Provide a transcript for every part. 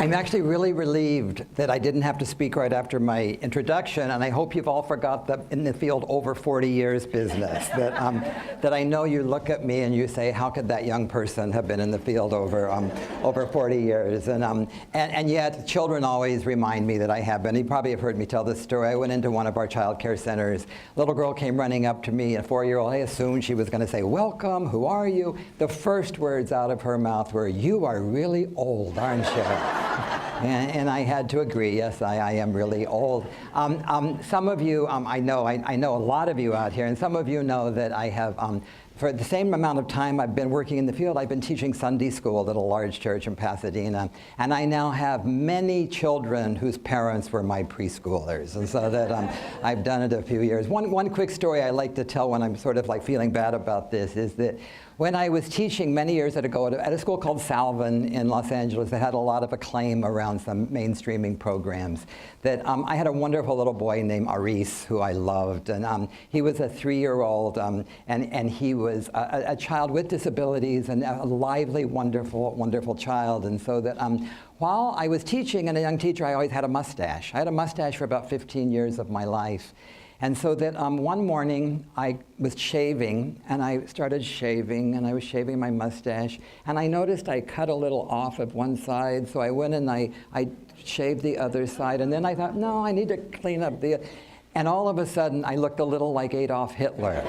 I'm actually really relieved that I didn't have to speak right after my introduction, and I hope you've all forgot the in the field over 40 years business. That I know you look at me and you say, how could that young person have been in the field over 40 years? And yet children always remind me that I have been. You probably have heard me tell this story. I went into one of our child care centers. A little girl came running up to me, a 4-year-old. I assumed she was going to say, welcome, who are you? The first words out of her mouth were, you are really old, aren't you? And I had to agree, yes, I am really old. Some of you, I know a lot of you out here, and some of you know that I have, for the same amount of time I've been working in the field, I've been teaching Sunday school at a large church in Pasadena, and I now have many children whose parents were my preschoolers, and so that I've done it a few years. One quick story I like to tell when I'm sort of like feeling bad about this is that when I was teaching many years ago at a school called Salvin in Los Angeles that had a lot of acclaim around some mainstreaming programs, that I had a wonderful little boy named Aris who I loved, and he was a 3-year-old, and he was a child with disabilities and a lively, wonderful child, and so that while I was teaching and a young teacher, I always had a mustache. I had a mustache for about 15 years of my life. And so that one morning I was shaving, and I started shaving, and I was shaving my mustache, and I noticed I cut a little off of one side, so I went and I shaved the other side, and then I thought, no, I need to clean up and all of a sudden I looked a little like Adolf Hitler.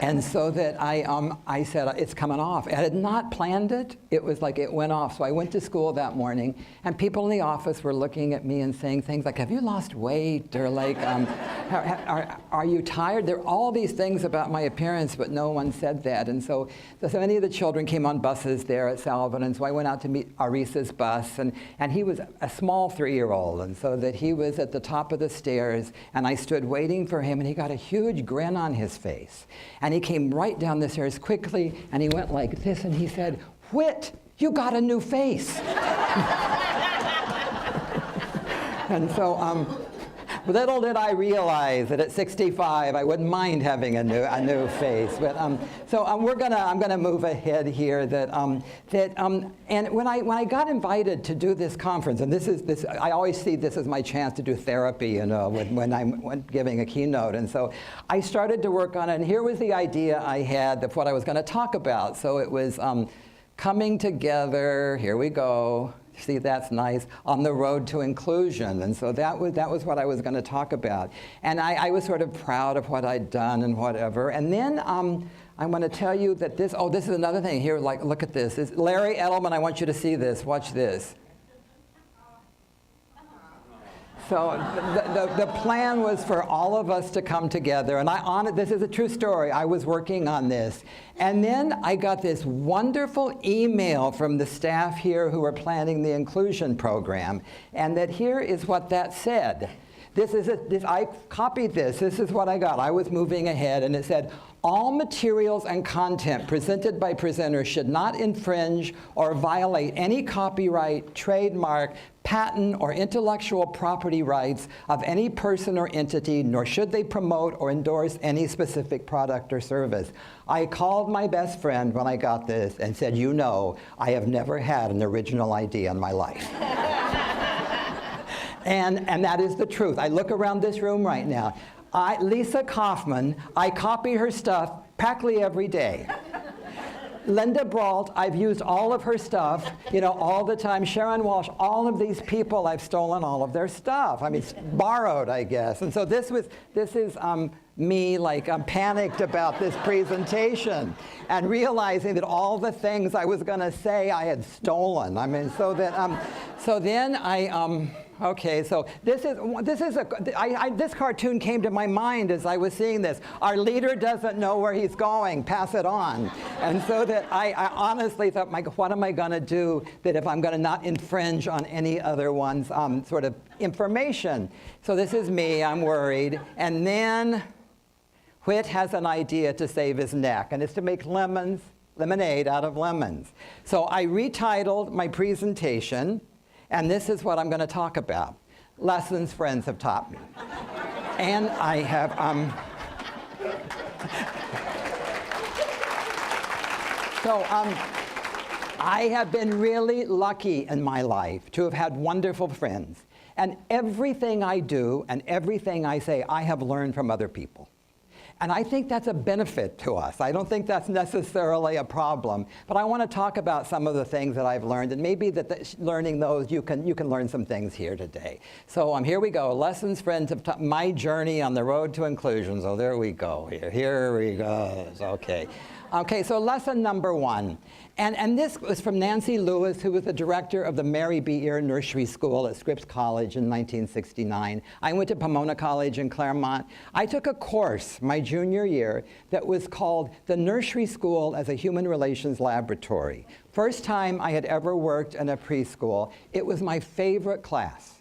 And so that I said, it's coming off. I had not planned it. It was like it went off. So I went to school that morning, and people in the office were looking at me and saying things like, have you lost weight? Or like, are you tired? There are all these things about my appearance, but no one said that. And so many of the children came on buses there at Salvin, and so I went out to meet Aris's bus, and he was a small 3-year-old, and so that he was at the top of the stairs, and I stood waiting for him, and he got a huge grin on his face. And he came right down the stairs quickly, and he went like this, and he said, Whit, you got a new face. And so little did I realize that at 65 I wouldn't mind having a new face. But I'm gonna move ahead here. And when I got invited to do this conference, and this I always see this as my chance to do therapy, you know, when I'm giving a keynote. And so I started to work on it, and here was the idea I had of what I was going to talk about. So it was coming together. Here we go. See, that's nice, on the road to inclusion. And so that was what I was going to talk about. And I was sort of proud of what I'd done and whatever. And then I'm going to tell you that this is another thing. Here, like, look at this. Larry Edelman, I want you to see this. Watch this. So the plan was for all of us to come together, and this is a true story. I was working on this, and then I got this wonderful email from the staff here who were planning the inclusion program, and that here is what that said. I copied this. This is what I got. I was moving ahead, and it said, all materials and content presented by presenters should not infringe or violate any copyright, trademark, patent, or intellectual property rights of any person or entity, nor should they promote or endorse any specific product or service. I called my best friend when I got this and said, you know, I have never had an original idea in my life. And that is the truth. I look around this room right now. Lisa Kaufman, I copy her stuff practically every day. Linda Brault, I've used all of her stuff, you know, all the time. Sharon Walsh, all of these people, I've stolen all of their stuff. I mean, it's borrowed, I guess. And so this is me, like, I'm panicked about this presentation and realizing that all the things I was going to say I had stolen. I mean, so then okay, so this cartoon came to my mind as I was seeing this. Our leader doesn't know where he's going, pass it on. And so that I honestly thought, what am I going to do that if I'm going to not infringe on any other one's sort of information? So this is me, I'm worried. And then Whit has an idea to save his neck, and it's to make lemonade out of lemons. So I retitled my presentation, and this is what I'm going to talk about. Lessons friends have taught me. And I have, I have been really lucky in my life to have had wonderful friends. And everything I do and everything I say, I have learned from other people. And I think that's a benefit to us. I don't think that's necessarily a problem. But I want to talk about some of the things that I've learned, and maybe learning those, you can learn some things here today. So here we go. Lessons, friends, of my journey on the road to inclusion. So there we go. Here we go. Okay. Okay, so lesson number 1. And this was from Nancy Lewis, who was the director of the Mary B. Eyre Nursery School at Scripps College in 1969. I went to Pomona College in Claremont. I took a course my junior year that was called The Nursery School as a Human Relations Laboratory. First time I had ever worked in a preschool. It was my favorite class.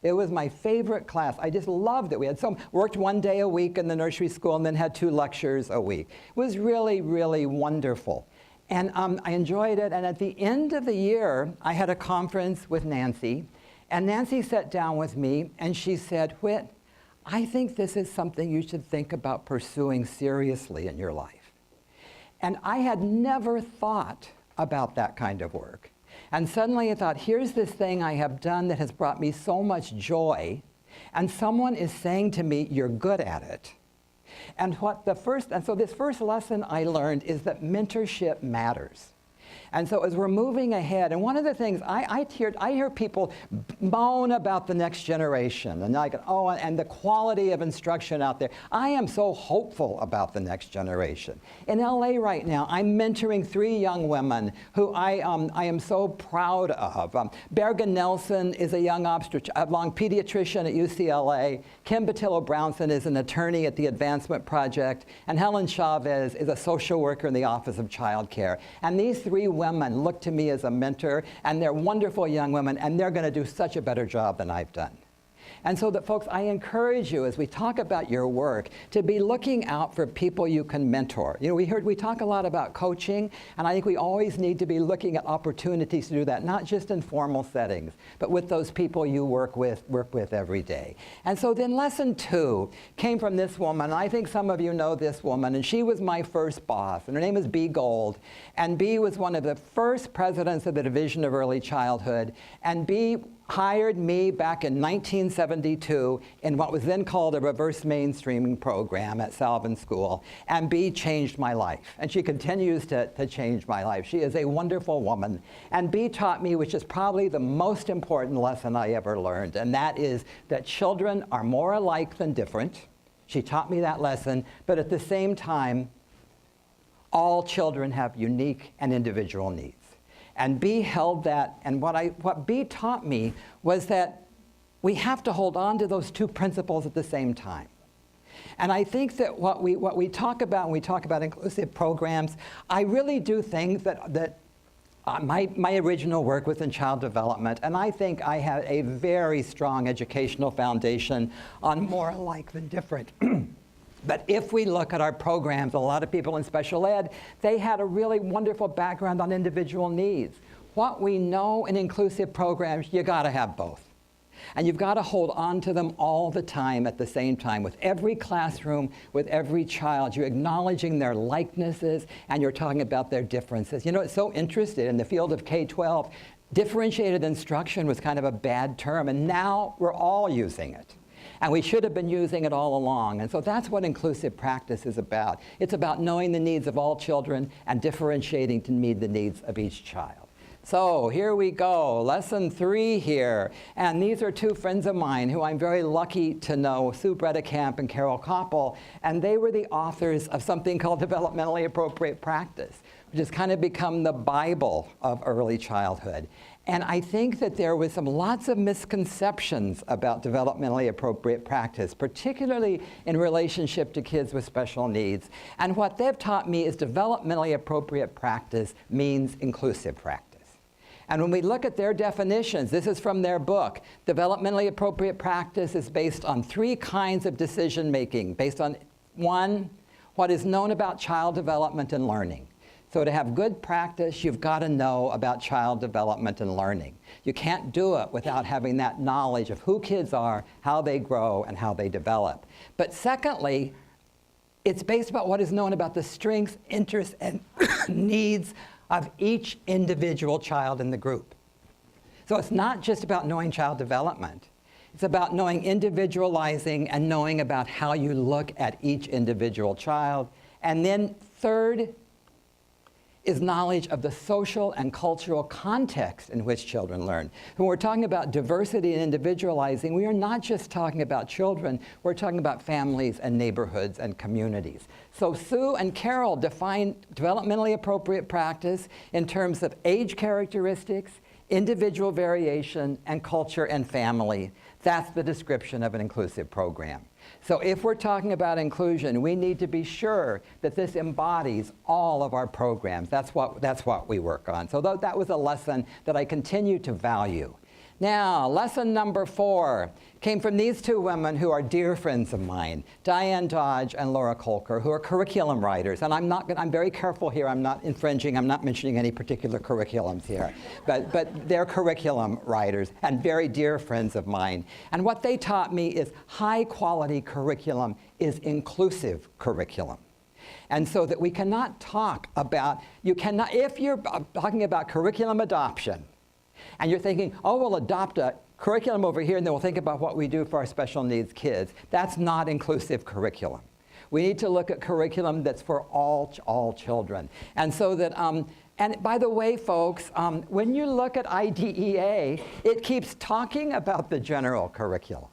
It was my favorite class. I just loved it. We had worked 1 day a week in the nursery school and then had 2 lectures a week. It was really, really wonderful. And I enjoyed it. And at the end of the year, I had a conference with Nancy. And Nancy sat down with me and she said, Whit, I think this is something you should think about pursuing seriously in your life. And I had never thought about that kind of work. And suddenly I thought, here's this thing I have done that has brought me so much joy, and someone is saying to me, you're good at it. And so this first lesson I learned is that mentorship matters. And so as we're moving ahead, and one of the things I hear people moan about the next generation, and and the quality of instruction out there. I am so hopeful about the next generation. In LA right now, I'm mentoring 3 young women who I am so proud of. Bergen Nelson is a young pediatrician at UCLA. Kim Batillo-Brownson is an attorney at the Advancement Project. And Helen Chavez is a social worker in the Office of Child Care. And these 3 women look to me as a mentor, and they're wonderful young women, and they're going to do such a better job than I've done. And so that, folks, I encourage you, as we talk about your work, to be looking out for people you can mentor. You know, we talk a lot about coaching, and I think we always need to be looking at opportunities to do that, not just in formal settings, but with those people you work with every day. And so then lesson 2 came from this woman. I think some of you know this woman, and she was my first boss, and her name is Bea Gold. And Bea was one of the first presidents of the Division of Early Childhood, and Bea hired me back in 1972 in what was then called a reverse mainstreaming program at Salvin School. And Bea changed my life. And she continues to change my life. She is a wonderful woman. And Bea taught me, which is probably the most important lesson I ever learned, and that is that children are more alike than different. She taught me that lesson, but at the same time, all children have unique and individual needs. And Bea held that, and what Bea taught me was that we have to hold on to those 2 principles at the same time. And I think that what we talk about when we talk about inclusive programs, I really do think that my original work was in child development, and I think I had a very strong educational foundation on more alike than different. But if we look at our programs, a lot of people in special ed, they had a really wonderful background on individual needs. What we know in inclusive programs, you gotta have both. And you've got to hold on to them all the time at the same time. With every classroom, with every child, you're acknowledging their likenesses and you're talking about their differences. You know, it's so interesting in the field of K-12, differentiated instruction was kind of a bad term, and now we're all using it. And we should have been using it all along. And so that's what inclusive practice is about. It's about knowing the needs of all children and differentiating to meet the needs of each child. So here we go, lesson 3 here. And these are 2 friends of mine who I'm very lucky to know, Sue Bredekamp and Carol Koppel. And they were the authors of something called Developmentally Appropriate Practice, which has kind of become the Bible of early childhood. And I think that there was lots of misconceptions about developmentally appropriate practice, particularly in relationship to kids with special needs. And what they've taught me is developmentally appropriate practice means inclusive practice. And when we look at their definitions, this is from their book, developmentally appropriate practice is based on 3 kinds of decision making, based on 1, what is known about child development and learning. So to have good practice, you've got to know about child development and learning. You can't do it without having that knowledge of who kids are, how they grow, and how they develop. But secondly, it's based about what is known about the strengths, interests, and needs of each individual child in the group. So it's not just about knowing child development. It's about knowing individualizing and knowing about how you look at each individual child. And then third is knowledge of the social and cultural context in which children learn. When we're talking about diversity and individualizing, we are not just talking about children, we're talking about families and neighborhoods and communities. So Sue and Carol define developmentally appropriate practice in terms of age characteristics, individual variation, and culture and family. That's the description of an inclusive program. So if we're talking about inclusion, we need to be sure that this embodies all of our programs. That's what we work on. So that was a lesson that I continue to value. Now, lesson number 4 came from these two women who are dear friends of mine, Diane Dodge and Laura Kolker, who are curriculum writers. And I'm very careful here. I'm not infringing. I'm not mentioning any particular curriculums here. But they're curriculum writers and very dear friends of mine. And what they taught me is high-quality curriculum is inclusive curriculum. And so that we cannot talk about, if you're talking about curriculum adoption, and you're thinking, oh, we'll adopt a curriculum over here, and then we'll think about what we do for our special needs kids. That's not inclusive curriculum. We need to look at curriculum that's for all children. And so that, and by the way, folks, when you look at IDEA, it keeps talking about the general curriculum.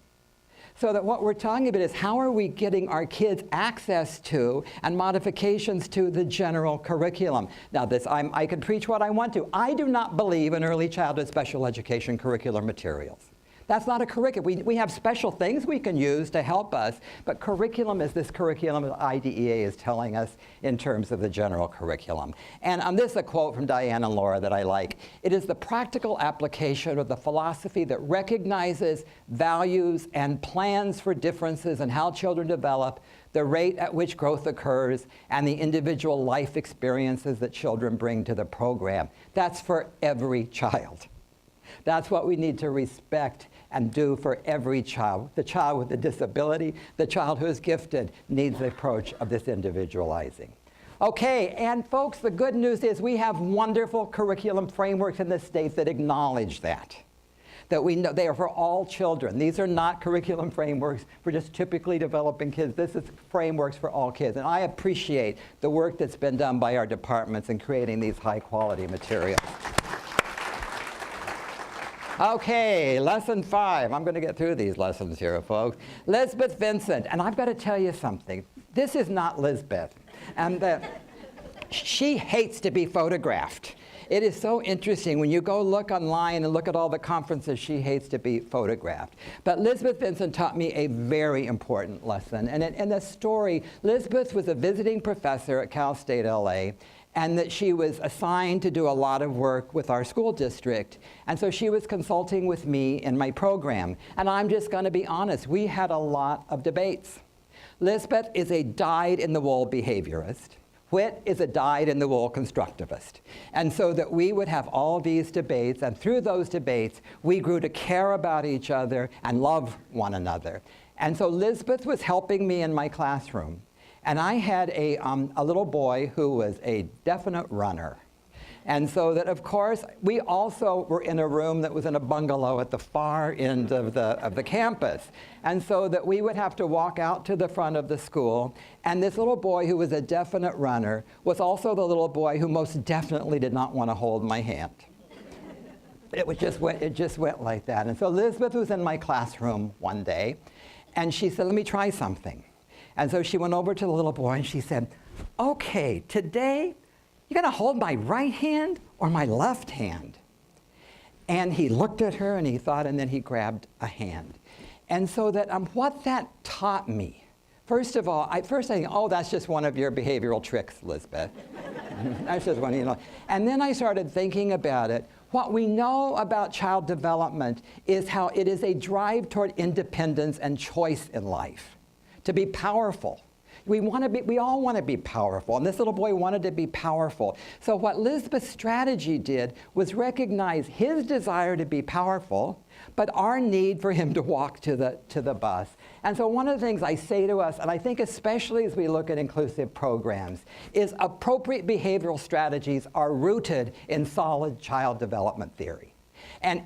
So that what we're talking about is how are we getting our kids access to and modifications to the general curriculum. Now I can preach what I want to. I do not believe in early childhood special education curricular materials. That's not a curriculum. We have special things we can use to help us, but curriculum is this curriculum that IDEA is telling us in terms of the general curriculum. And this is a quote from Diane and Laura that I like. It is the practical application of the philosophy that recognizes, values, and plans for differences in how children develop, the rate at which growth occurs, and the individual life experiences that children bring to the program. That's for every child. That's what we need to respect and do for every child. The child with a disability, the child who is gifted, needs the approach of this individualizing. Okay, and folks, the good news is we have wonderful curriculum frameworks in the state that acknowledge that we know they are for all children. These are not curriculum frameworks for just typically developing kids. This is frameworks for all kids. And I appreciate the work that's been done by our departments in creating these high-quality materials. Okay, lesson 5. I'm going to get through these lessons here, folks. Lizbeth Vincent, and I've got to tell you something. This is not Lizbeth. And she hates to be photographed. It is so interesting when you go look online and look at all the conferences, she hates to be photographed. But Lizbeth Vincent taught me a very important lesson. And in the story, Lizbeth was a visiting professor at Cal State LA, and that she was assigned to do a lot of work with our school district. And so she was consulting with me in my program. And I'm just going to be honest, we had a lot of debates. Lizbeth is a dyed-in-the-wool behaviorist. Whit is a dyed-in-the-wool constructivist. And so that we would have all these debates, and through those debates, we grew to care about each other and love one another. And so Lizbeth was helping me in my classroom. And I had a little boy who was a definite runner. And so that, of course, we also were in a room that was in a bungalow at the far end of the campus. And so that we would have to walk out to the front of the school. And this little boy who was a definite runner was also the little boy who most definitely did not want to hold my hand. It just went like that. And so Lizbeth was in my classroom one day, and she said, let me try something. And so she went over to the little boy and she said, okay, today, you're going to hold my right hand or my left hand? And he looked at her and he thought, and then he grabbed a hand. And so that what that taught me, first of all, I think, oh, that's just one of your behavioral tricks, Lizbeth. That's just one, you know. And then I started thinking about it. What we know about child development is how it is a drive toward independence and choice in life. To be powerful. We all want to be powerful, and this little boy wanted to be powerful. So what Lizbeth's strategy did was recognize his desire to be powerful, but our need for him to walk to the bus. And so one of the things I say to us, and I think especially as we look at inclusive programs, is appropriate behavioral strategies are rooted in solid child development theory. And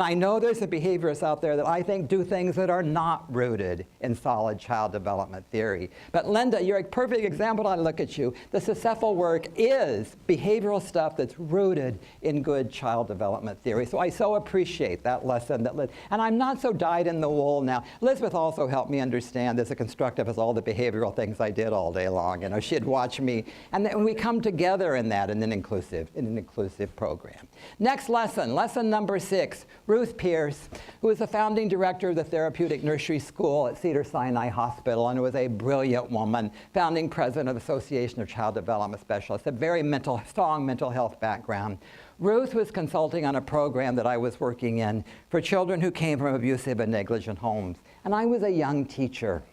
I know there's some behaviorists out there that I think do things that are not rooted in solid child development theory. But Linda, you're a perfect example. I look at you. The successful work is behavioral stuff that's rooted in good child development theory. So I so appreciate that lesson. And I'm not so dyed in the wool now. Lizbeth also helped me understand as a constructive as all the behavioral things I did all day long. You know, she'd watch me, and then we come together in that in an inclusive program. Next lesson, lesson number 6, Ruth Pierce, who is the founding director of the Therapeutic Nursery School at Cedars-Sinai Hospital, and was a brilliant woman, founding president of the Association of Child Development Specialists, a very strong mental health background. Ruth was consulting on a program that I was working in for children who came from abusive and negligent homes. And I was a young teacher.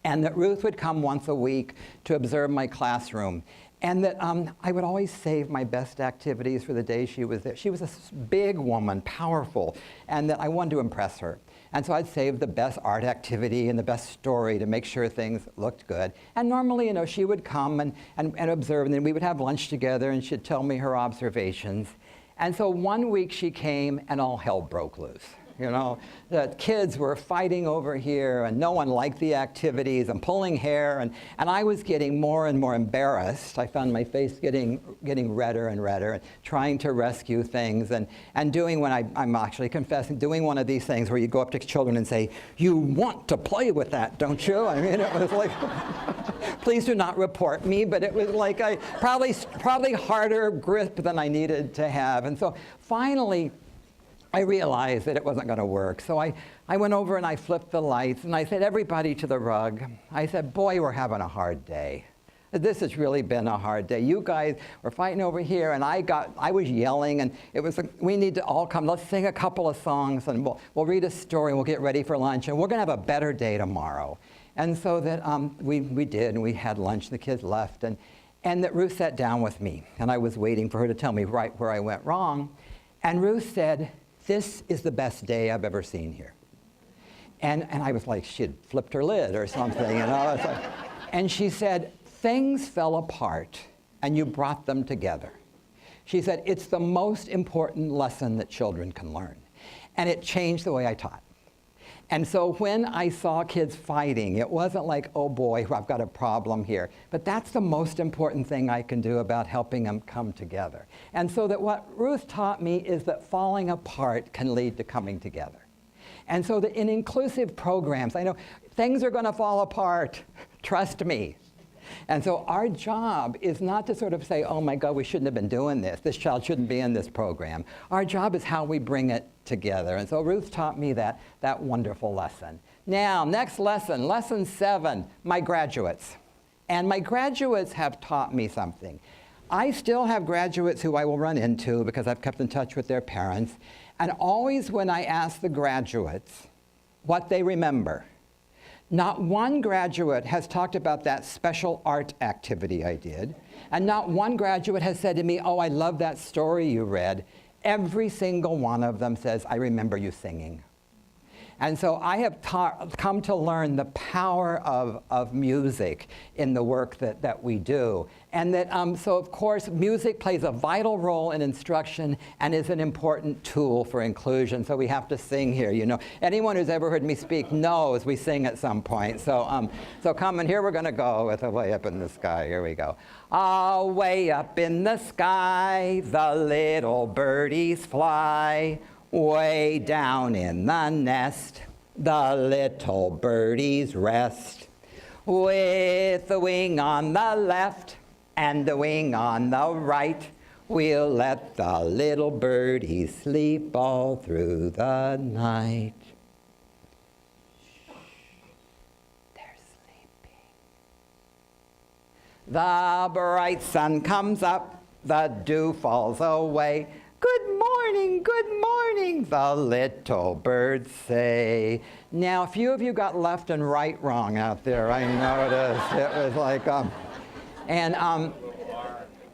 And that Ruth would come once a week to observe my classroom. And that I would always save my best activities for the day she was there. She was a big woman, powerful, and that I wanted to impress her. And so I'd save the best art activity and the best story to make sure things looked good. And normally, you know, she would come and observe, and then we would have lunch together, and she'd tell me her observations. And so one week she came, and all hell broke loose. You know, the kids were fighting over here, and no one liked the activities, and pulling hair, and I was getting more and more embarrassed. I found my face getting redder and redder, and trying to rescue things, and doing I'm actually confessing, doing one of these things where you go up to children and say, "You want to play with that, don't you?" I mean, it was like, please do not report me, but it was like probably harder grip than I needed to have. And so finally, I realized that it wasn't going to work. So I went over and I flipped the lights, and I said, "Everybody to the rug." I said, "Boy, we're having a hard day. This has really been a hard day. You guys were fighting over here, and I was yelling, and it was we need to all come. Let's sing a couple of songs, and we'll read a story, and we'll get ready for lunch, and we're going to have a better day tomorrow." And so that we did, and we had lunch. The kids left, and that Ruth sat down with me, and I was waiting for her to tell me right where I went wrong. And Ruth said, "This is the best day I've ever seen here." And I was like, she had flipped her lid or something, you know. It's like, and she said, "Things fell apart, and you brought them together." She said, "It's the most important lesson that children can learn." And it changed the way I taught. And so when I saw kids fighting, it wasn't like, "Oh boy, I've got a problem here." But that's the most important thing I can do about helping them come together. And so that what Ruth taught me is that falling apart can lead to coming together. And so that in inclusive programs, I know things are going to fall apart, trust me. And so our job is not to sort of say, "Oh my God, we shouldn't have been doing this. This child shouldn't be in this program." Our job is how we bring it together. And so Ruth taught me that wonderful lesson. Now, next lesson, lesson 7, my graduates. And my graduates have taught me something. I still have graduates who I will run into because I've kept in touch with their parents. And always when I ask the graduates what they remember, not one graduate has talked about that special art activity I did, and not one graduate has said to me, "Oh, I love that story you read." Every single one of them says, "I remember you singing." And so I have come to learn the power of music in the work that we do. And that, so of course, music plays a vital role in instruction and is an important tool for inclusion. So we have to sing here, you know. Anyone who's ever heard me speak knows we sing at some point. So, so come, and here we're going to go with a way up in the sky. Here we go. Way up in the sky, the little birdies fly. Way down in the nest, the little birdies rest. With the wing on the left and the wing on the right, we'll let the little birdies sleep all through the night. They're sleeping. The bright sun comes up, the dew falls away. good morning, the little birds say. Now, a few of you got left and right wrong out there, I noticed. It was like,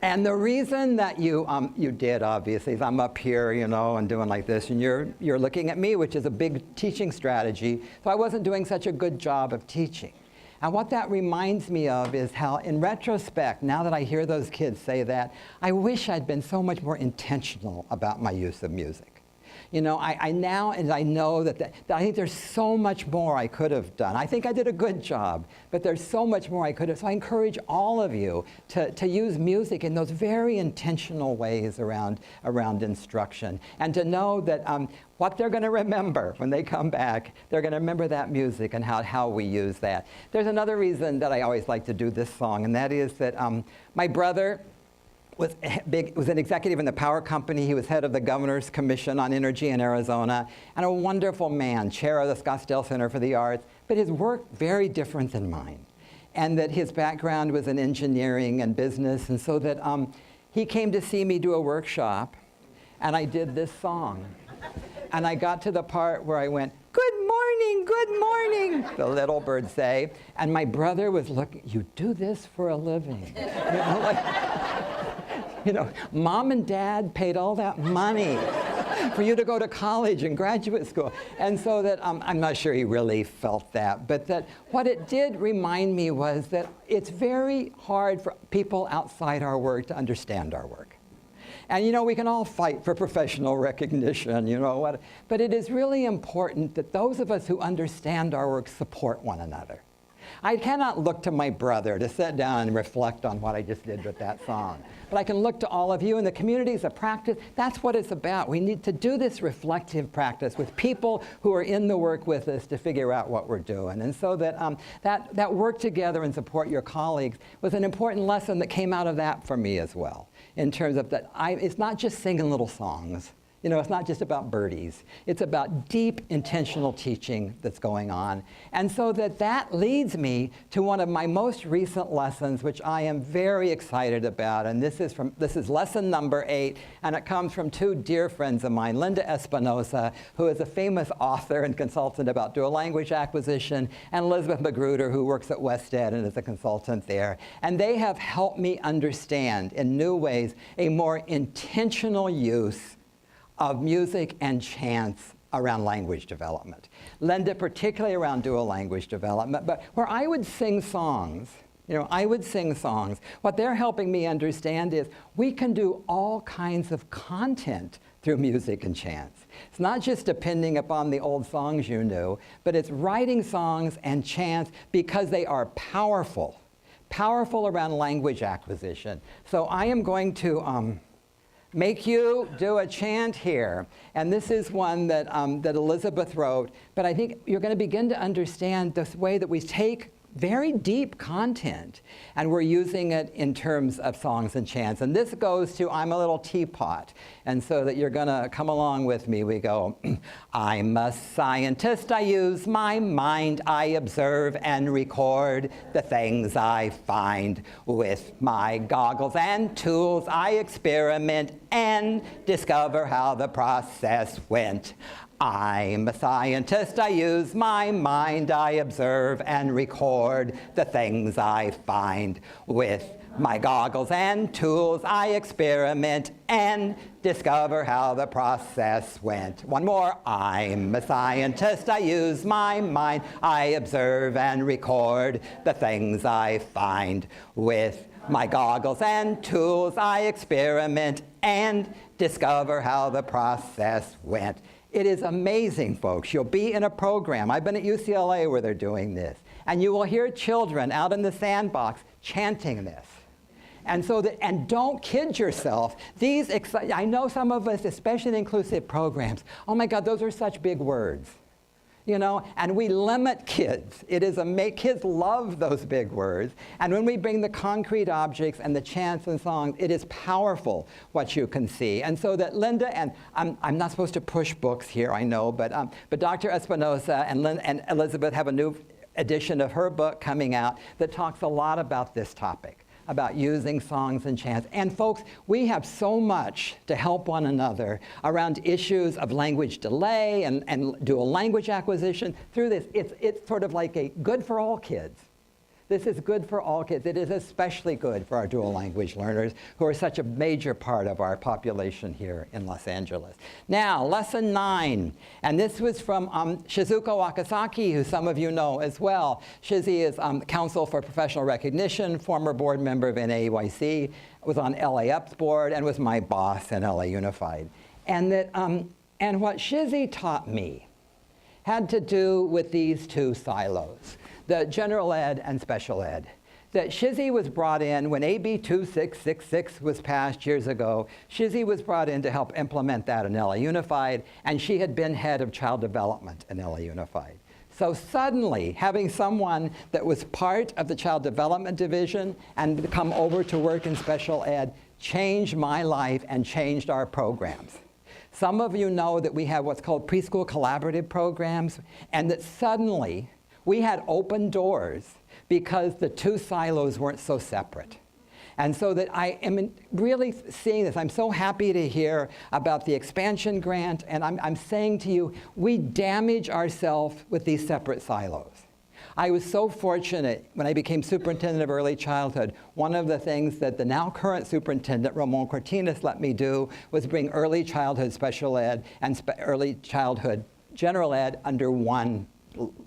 and the reason that you did, obviously, is I'm up here, and doing like this, and you're looking at me, which is a big teaching strategy, so I wasn't doing such a good job of teaching. And what that reminds me of is how, in retrospect, now that I hear those kids say that, I wish I'd been so much more intentional about my use of music. I now, and I know that I think there's so much more I could have done. I think I did a good job, but there's so much more I could have. So I encourage all of you to use music in those very intentional ways around instruction, and to know that what they're going to remember when they come back, they're going to remember that music and how we use that. There's another reason that I always like to do this song, and that is that my brother was an executive in the power company. He was head of the Governor's Commission on Energy in Arizona, and a wonderful man, chair of the Scottsdale Center for the Arts, but his work very different than mine. And that his background was in engineering and business, and so that he came to see me do a workshop, and I did this song. And I got to the part where I went, good morning, the little birds say. And my brother was looking, you do this for a living. Mom and dad paid all that money for you to go to college and graduate school. And so that, I'm not sure he really felt that, but that what it did remind me was that it's very hard for people outside our work to understand our work. And we can all fight for professional recognition, but it is really important that those of us who understand our work support one another. I cannot look to my brother to sit down and reflect on what I just did with that song. But I can look to all of you in the communities of practice. That's what it's about. We need to do this reflective practice with people who are in the work with us to figure out what we're doing. And so that work together and support your colleagues was an important lesson that came out of that for me as well, in terms of that it's not just singing little songs. It's not just about birdies. It's about deep, intentional teaching that's going on. And so that leads me to one of my most recent lessons, which I am very excited about. And this is lesson number 8, and it comes from two dear friends of mine, Linda Espinosa, who is a famous author and consultant about dual language acquisition, and Lizbeth Magruder, who works at WestEd and is a consultant there. And they have helped me understand in new ways a more intentional use of music and chants around language development. Linda, particularly around dual language development, but where I would sing songs, what they're helping me understand is we can do all kinds of content through music and chants. It's not just depending upon the old songs you knew, but it's writing songs and chants because they are powerful around language acquisition. So I am going to make you do a chant here. And this is one that Elizabeth wrote, but I think you're going to begin to understand this way that we take very deep content and we're using it in terms of songs and chants. And this goes to I'm a Little Teapot. And so that you're going to come along with me, we go, I'm a scientist, I use my mind, I observe and record the things I find. With my goggles and tools, I experiment and discover how the process went. I'm a scientist, I use my mind, I observe and record the things I find. With my goggles and tools, I experiment and discover how the process went. One more. I'm a scientist, I use my mind, I observe and record the things I find. With my goggles and tools, I experiment and discover how the process went. It is amazing, folks. You'll be in a program. I've been at UCLA where they're doing this. And you will hear children out in the sandbox chanting this. And and don't kid yourself. I know some of us, especially in inclusive programs, oh my God, those are such big words. And we limit kids. Kids love those big words. And when we bring the concrete objects and the chants and songs, it is powerful what you can see. And so that Linda, and I'm not supposed to push books here, I know, but Dr. Espinosa and Elizabeth have a new edition of her book coming out that talks a lot about this topic. about using songs and chants. And folks, we have so much to help one another around issues of language delay and dual language acquisition through this. It's sort of like a good for all kids. This is good for all kids. It is especially good for our dual language learners who are such a major part of our population here in Los Angeles. Now, lesson 9, and this was from Shizuka Okazaki, who some of you know as well. Shizzy is Council for Professional Recognition, former board member of NAEYC, was on LAUP's board, and was my boss in LA Unified. And what Shizzy taught me had to do with these two silos, the general ed and special ed. That Shizzy was brought in when AB 2666 was passed years ago. Shizzy was brought in to help implement that in LA Unified, and she had been head of child development in LA Unified. So suddenly, having someone that was part of the child development division and come over to work in special ed changed my life and changed our programs. Some of you know that we have what's called preschool collaborative programs, and that suddenly we had open doors because the two silos weren't so separate. And so that I am really seeing this. I'm so happy to hear about the expansion grant, and I'm saying to you, we damage ourselves with these separate silos. I was so fortunate when I became superintendent of early childhood. One of the things that the now current superintendent, Ramon Cortines, let me do was bring early childhood special ed and early childhood general ed under one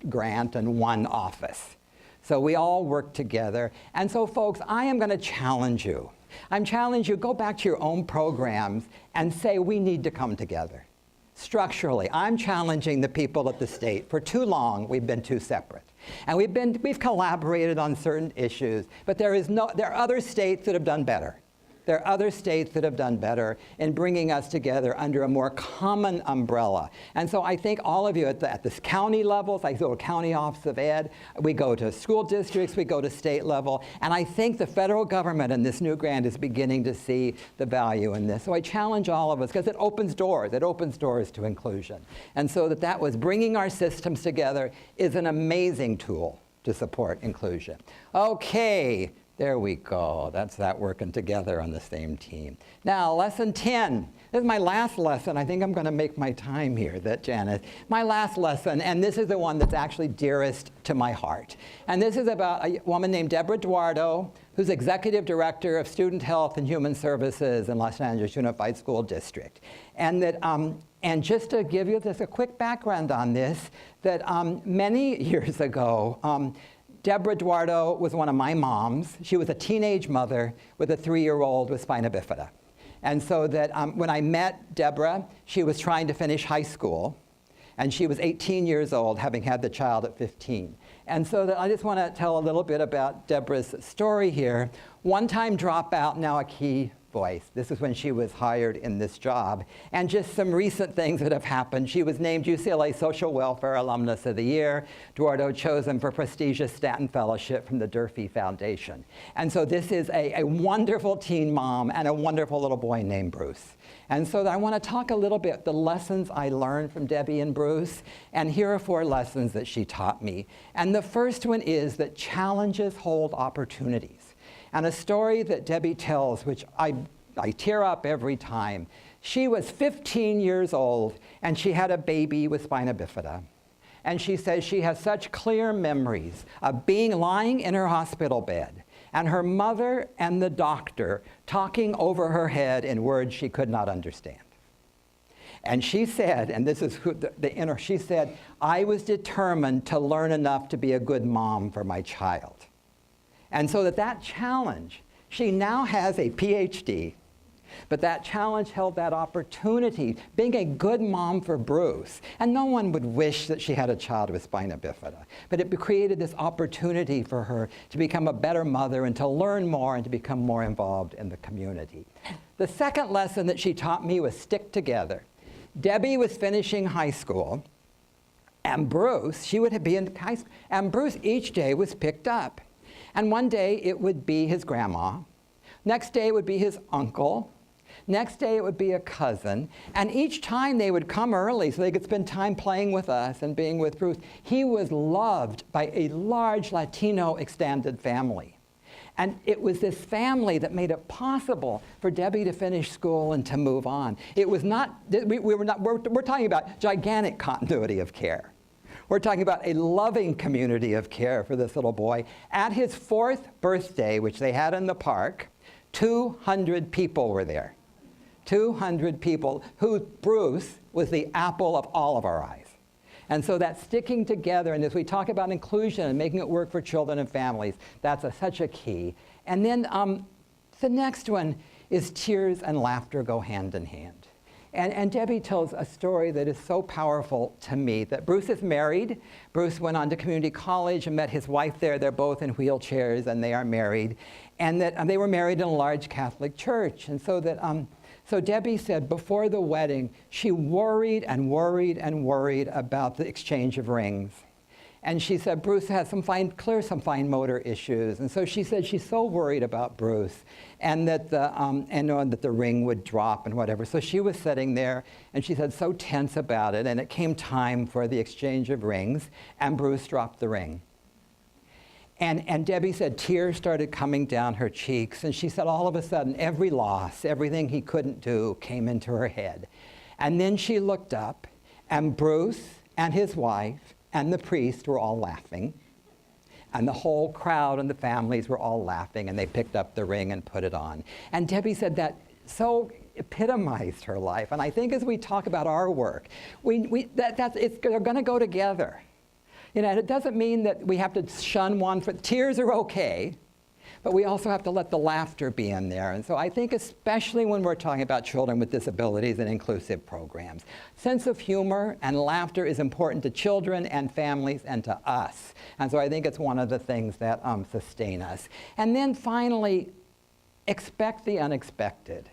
grant and one office. So we all work together. And so folks, I am going to challenge you. I'm challenging you, go back to your own programs and say we need to come together. Structurally, I'm challenging the people at the state. For too long, we've been too separate. And we've collaborated on certain issues, but there are other states that have done better. There are other states that have done better in bringing us together under a more common umbrella. And so I think all of you at the county levels, I go to County Office of Ed, we go to school districts, we go to state level, and I think the federal government in this new grant is beginning to see the value in this. So I challenge all of us, because it opens doors to inclusion. And so that was bringing our systems together is an amazing tool to support inclusion. Okay. There we go. That's that working together on the same team. Now, lesson 10. This is my last lesson. I think I'm going to make my time here, Janice. My last lesson, and this is the one that's actually dearest to my heart. And this is about a woman named Debra Duardo, who's Executive Director of Student Health and Human Services in Los Angeles Unified School District. And just to give you just a quick background on this, that many years ago, Debra Duardo was one of my moms. She was a teenage mother with a 3-year-old with spina bifida. And so that when I met Debra, she was trying to finish high school, and she was 18 years old, having had the child at 15. And so that I just want to tell a little bit about Debra's story here. One-time dropout, now a key voice. This is when she was hired in this job. And just some recent things that have happened. She was named UCLA Social Welfare Alumnus of the Year. Duardo chosen for prestigious Stanton Fellowship from the Durfee Foundation. And so this is a wonderful teen mom and a wonderful little boy named Bruce. And so I want to talk a little bit the lessons I learned from Debbie and Bruce. And here are 4 lessons that she taught me. And the first one is that challenges hold opportunities. And a story that Debbie tells, which I tear up every time. She was 15 years old, and she had a baby with spina bifida. And she says she has such clear memories of lying in her hospital bed, and her mother and the doctor talking over her head in words she could not understand. And she said, and this is she said, I was determined to learn enough to be a good mom for my child. And so that challenge, she now has a PhD, but that challenge held that opportunity, being a good mom for Bruce. And no one would wish that she had a child with spina bifida, but it created this opportunity for her to become a better mother and to learn more and to become more involved in the community. The second lesson that she taught me was stick together. Debbie was finishing high school, and Bruce, she would be in high school, and Bruce each day was picked up. And one day it would be his grandma. Next day it would be his uncle. Next day it would be a cousin. And each time they would come early so they could spend time playing with us and being with Bruce. He was loved by a large Latino extended family. And it was this family that made it possible for Debbie to finish school and to move on. It was not, we're talking about gigantic continuity of care. We're talking about a loving community of care for this little boy. At his 4th birthday, which they had in the park, 200 people were there. 200 people who Bruce was the apple of all of our eyes. And so that sticking together, and as we talk about inclusion and making it work for children and families, that's such a key. And then the next one is tears and laughter go hand in hand. And Debbie tells a story that is so powerful to me, that Bruce is married. Bruce went on to community college and met his wife there. They're both in wheelchairs and they are married. And that they were married in a large Catholic church. And so that so Debbie said before the wedding, she worried and worried and worried about the exchange of rings. And she said Bruce has some fine motor issues. And so she said she's so worried about Bruce and that the ring would drop and whatever. So she was sitting there and she said so tense about it. And it came time for the exchange of rings and Bruce dropped the ring. And Debbie said tears started coming down her cheeks. And she said all of a sudden, every loss, everything he couldn't do came into her head. And then she looked up, and Bruce and his wife and the priest were all laughing. And the whole crowd and the families were all laughing, and they picked up the ring and put it on. And Debbie said that so epitomized her life. And I think as we talk about our work, they're going to go together. You know, and it doesn't mean that we have to shun one. Tears are okay, but we also have to let the laughter be in there. And so I think especially when we're talking about children with disabilities and inclusive programs, sense of humor and laughter is important to children and families and to us. And so I think it's one of the things that sustain us. And then finally, expect the unexpected.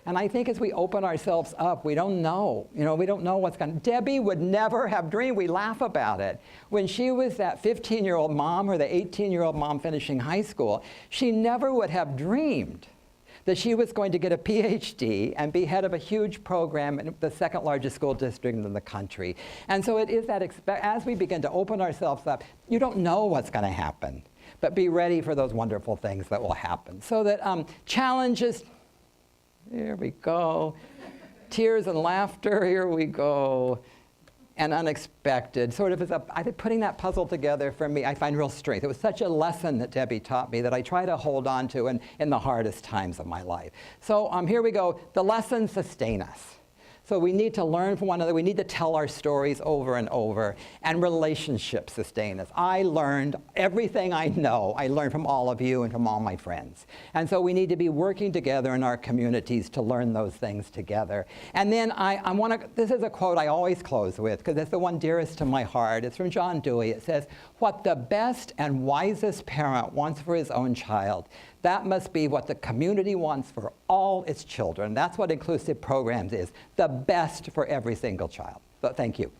And I think as we open ourselves up, we don't know. You know, we don't know what's going to. Debbie would never have dreamed. We laugh about it. When she was that 15-year-old mom or the 18-year-old mom finishing high school, she never would have dreamed that she was going to get a PhD and be head of a huge program in the 2nd largest school district in the country. And so it is that as we begin to open ourselves up, you don't know what's going to happen. But be ready for those wonderful things that will happen. So that challenges. Here we go. Tears and laughter, here we go. And unexpected. Sort of I think putting that puzzle together for me, I find real strength. It was such a lesson that Debbie taught me that I try to hold on to in the hardest times of my life. So here we go. The lessons sustain us. So we need to learn from one another. We need to tell our stories over and over. And relationships sustain us. I learned everything I know. I learned from all of you and from all my friends. And so we need to be working together in our communities to learn those things together. And then I want to, this is a quote I always close with, because it's the one dearest to my heart. It's from John Dewey. It says, "What the best and wisest parent wants for his own child, that must be what the community wants for all its children." That's what inclusive programs is, the best for every single child. So thank you.